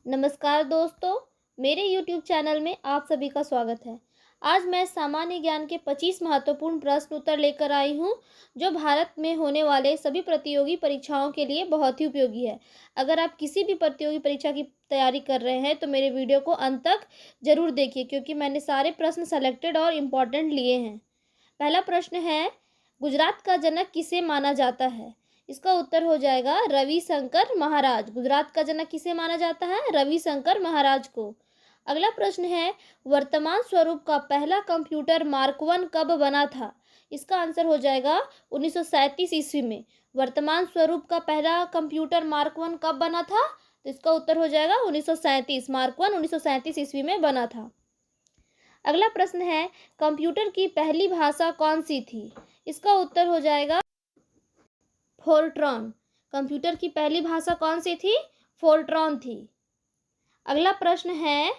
नमस्कार दोस्तों, मेरे YouTube चैनल में आप सभी का स्वागत है। आज मैं सामान्य ज्ञान के 25 महत्वपूर्ण प्रश्न उत्तर लेकर आई हूँ, जो भारत में होने वाले सभी प्रतियोगी परीक्षाओं के लिए बहुत ही उपयोगी है। अगर आप किसी भी प्रतियोगी परीक्षा की तैयारी कर रहे हैं, तो मेरे वीडियो को अंत तक ज़रूर देखिए, क्योंकि मैंने सारे प्रश्न सेलेक्टेड और इम्पॉर्टेंट लिए हैं। पहला प्रश्न है, गुजरात का जनक किसे माना जाता है? इसका उत्तर हो जाएगा रविशंकर महाराज। गुजरात का जनक किसे माना जाता है? रविशंकर महाराज को। अगला प्रश्न है, वर्तमान स्वरूप का पहला कंप्यूटर मार्क वन कब बना था? इसका आंसर हो जाएगा 1937 ईस्वी में। वर्तमान स्वरूप का पहला कंप्यूटर मार्क वन कब बना था? तो इसका उत्तर हो जाएगा 1937। मार्क वन 1937 ईस्वी में बना था। अगला प्रश्न है, कंप्यूटर की पहली भाषा कौन सी थी? इसका उत्तर हो जाएगा फोर्ट्रॉन। कंप्यूटर की पहली भाषा कौन सी थी? फोर्ट्रॉन थी। अगला प्रश्न है,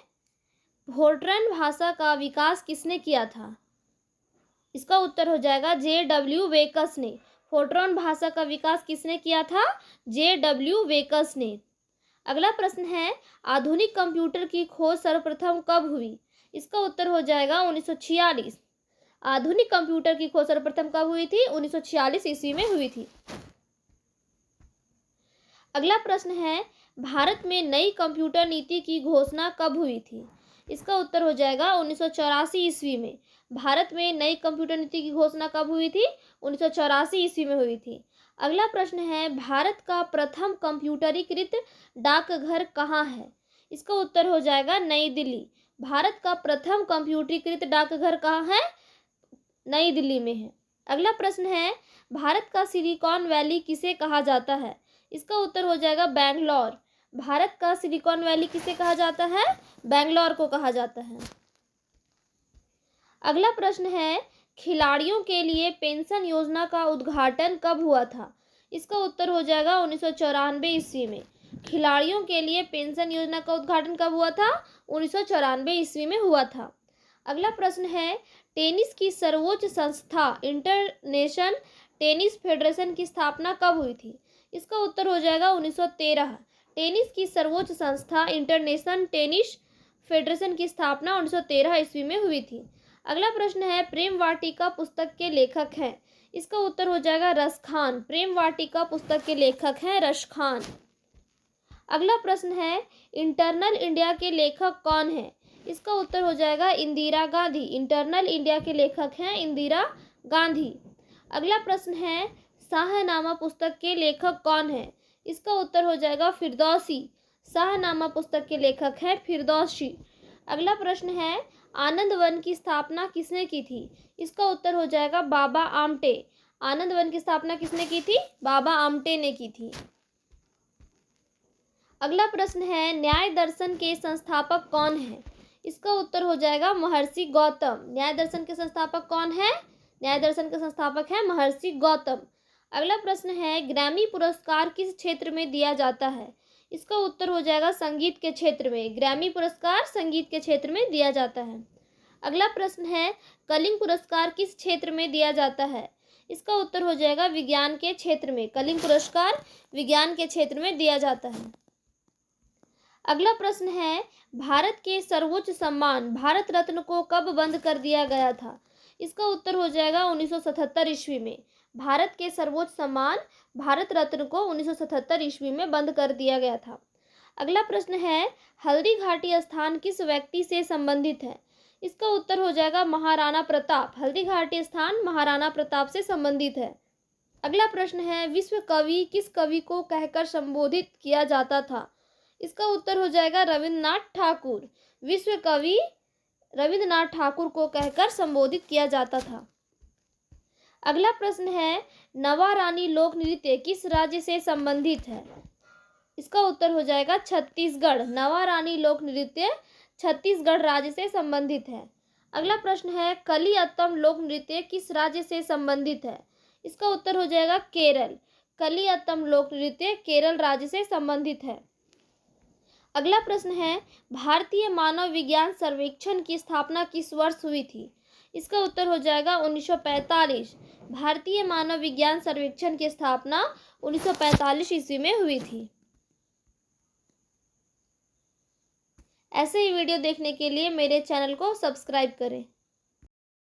फोर्ट्रॉन भाषा का विकास किसने किया था? इसका उत्तर हो जाएगा J.W. वेकस ने। फोर्ट्रॉन भाषा का विकास किसने किया था? J.W. वेकस ने। अगला प्रश्न है, आधुनिक कंप्यूटर की खोज सर्वप्रथम कब हुई? इसका उत्तर हो जाएगा 1946। आधुनिक कंप्यूटर की खोज सर्वप्रथम कब हुई थी? 1946 ईस्वी में हुई थी। अगला प्रश्न है, भारत में नई कंप्यूटर नीति की घोषणा कब हुई थी? इसका उत्तर हो जाएगा 1984 ईस्वी में। भारत में नई कंप्यूटर नीति की घोषणा कब हुई थी? 1984 ईस्वी में हुई थी। अगला प्रश्न है, भारत का प्रथम कंप्यूटरीकृत डाकघर कहाँ है? इसका उत्तर हो जाएगा नई दिल्ली। भारत का प्रथम कंप्यूटरीकृत डाकघर कहाँ है? नई दिल्ली में है। अगला प्रश्न है, भारत का सिलिकॉन वैली किसे कहा जाता है? इसका उत्तर हो जाएगा बैंगलोर। भारत का सिलिकॉन वैली किसे कहा जाता है? बैंगलोर को कहा जाता है। अगला प्रश्न है, खिलाड़ियों के लिए पेंशन योजना का उद्घाटन कब हुआ था? इसका उत्तर हो जाएगा 1994 ईस्वी में। खिलाड़ियों के लिए पेंशन योजना का उद्घाटन कब हुआ था? 1994 ईस्वी में हुआ था। अगला प्रश्न है, टेनिस की सर्वोच्च संस्था इंटरनेशनल टेनिस फेडरेशन की स्थापना कब हुई थी? इसका उत्तर हो जाएगा 1913। टेनिस की सर्वोच्च संस्था इंटरनेशनल टेनिस फेडरेशन की स्थापना 1913 ईस्वी में हुई थी। अगला प्रश्न है, प्रेम वाटिका पुस्तक के लेखक हैं? इसका उत्तर हो जाएगा रसखान। प्रेम वाटिका पुस्तक के लेखक हैं रसखान। अगला प्रश्न है, इंटरनल इंडिया के लेखक कौन है? इसका उत्तर हो जाएगा इंदिरा गांधी। इंटरनल इंडिया के लेखक हैं इंदिरा गांधी। अगला प्रश्न है, शाहनामा पुस्तक के लेखक कौन है? इसका उत्तर हो जाएगा फिरदौसी। शाहनामा पुस्तक के लेखक हैं फिरदौसी। अगला प्रश्न है, आनंद वन की स्थापना किसने की थी? इसका उत्तर हो जाएगा बाबा आमटे। आनंद वन की स्थापना किसने की थी? बाबा आमटे ने की थी। अगला प्रश्न है, न्याय दर्शन के संस्थापक कौन है? इसका उत्तर हो जाएगा महर्षि गौतम। न्याय दर्शन के संस्थापक कौन है? न्याय दर्शन के संस्थापक है महर्षि गौतम। अगला प्रश्न है, ग्रैमी पुरस्कार किस क्षेत्र में दिया जाता है? इसका उत्तर हो जाएगा संगीत के क्षेत्र में। ग्रैमी पुरस्कार संगीत के क्षेत्र में दिया जाता है। अगला प्रश्न है, कलिंग पुरस्कार किस क्षेत्र में दिया जाता है? इसका उत्तर हो जाएगा विज्ञान के क्षेत्र में। कलिंग पुरस्कार विज्ञान के क्षेत्र में दिया जाता है। अगला प्रश्न है, भारत के सर्वोच्च सम्मान भारत रत्न को कब बंद कर दिया गया था? इसका उत्तर हो जाएगा 1977 ईस्वी में। भारत के सर्वोच्च सम्मान भारत रत्न को 1977 ईस्वी में बंद कर दिया गया था। अगला प्रश्न है, हल्दी घाटी स्थान किस व्यक्ति से संबंधित है? इसका उत्तर हो जाएगा महाराणा प्रताप। हल्दी घाटी स्थान महाराणा प्रताप से संबंधित है। अगला प्रश्न है, विश्व कवि किस कवि को कहकर संबोधित किया जाता था? इसका उत्तर हो जाएगा रविंद्रनाथ ठाकुर। विश्व कवि रविंद्रनाथ ठाकुर को कहकर संबोधित किया जाता था। अगला प्रश्न है, नवा रानी लोक नृत्य किस राज्य से संबंधित है? इसका उत्तर हो जाएगा छत्तीसगढ़। नवा रानी लोक नृत्य छत्तीसगढ़ राज्य से संबंधित है। अगला प्रश्न है, कलियत्तम लोक नृत्य किस राज्य से संबंधित है? इसका उत्तर हो जाएगा केरल। कलियत्तम लोक नृत्य केरल राज्य से संबंधित है। अगला प्रश्न है, भारतीय मानव विज्ञान सर्वेक्षण की स्थापना किस वर्ष हुई थी? इसका उत्तर हो जाएगा 1945। भारतीय मानव विज्ञान सर्वेक्षण की स्थापना 1945 ईस्वी में हुई थी। ऐसे ही वीडियो देखने के लिए मेरे चैनल को सब्सक्राइब करें।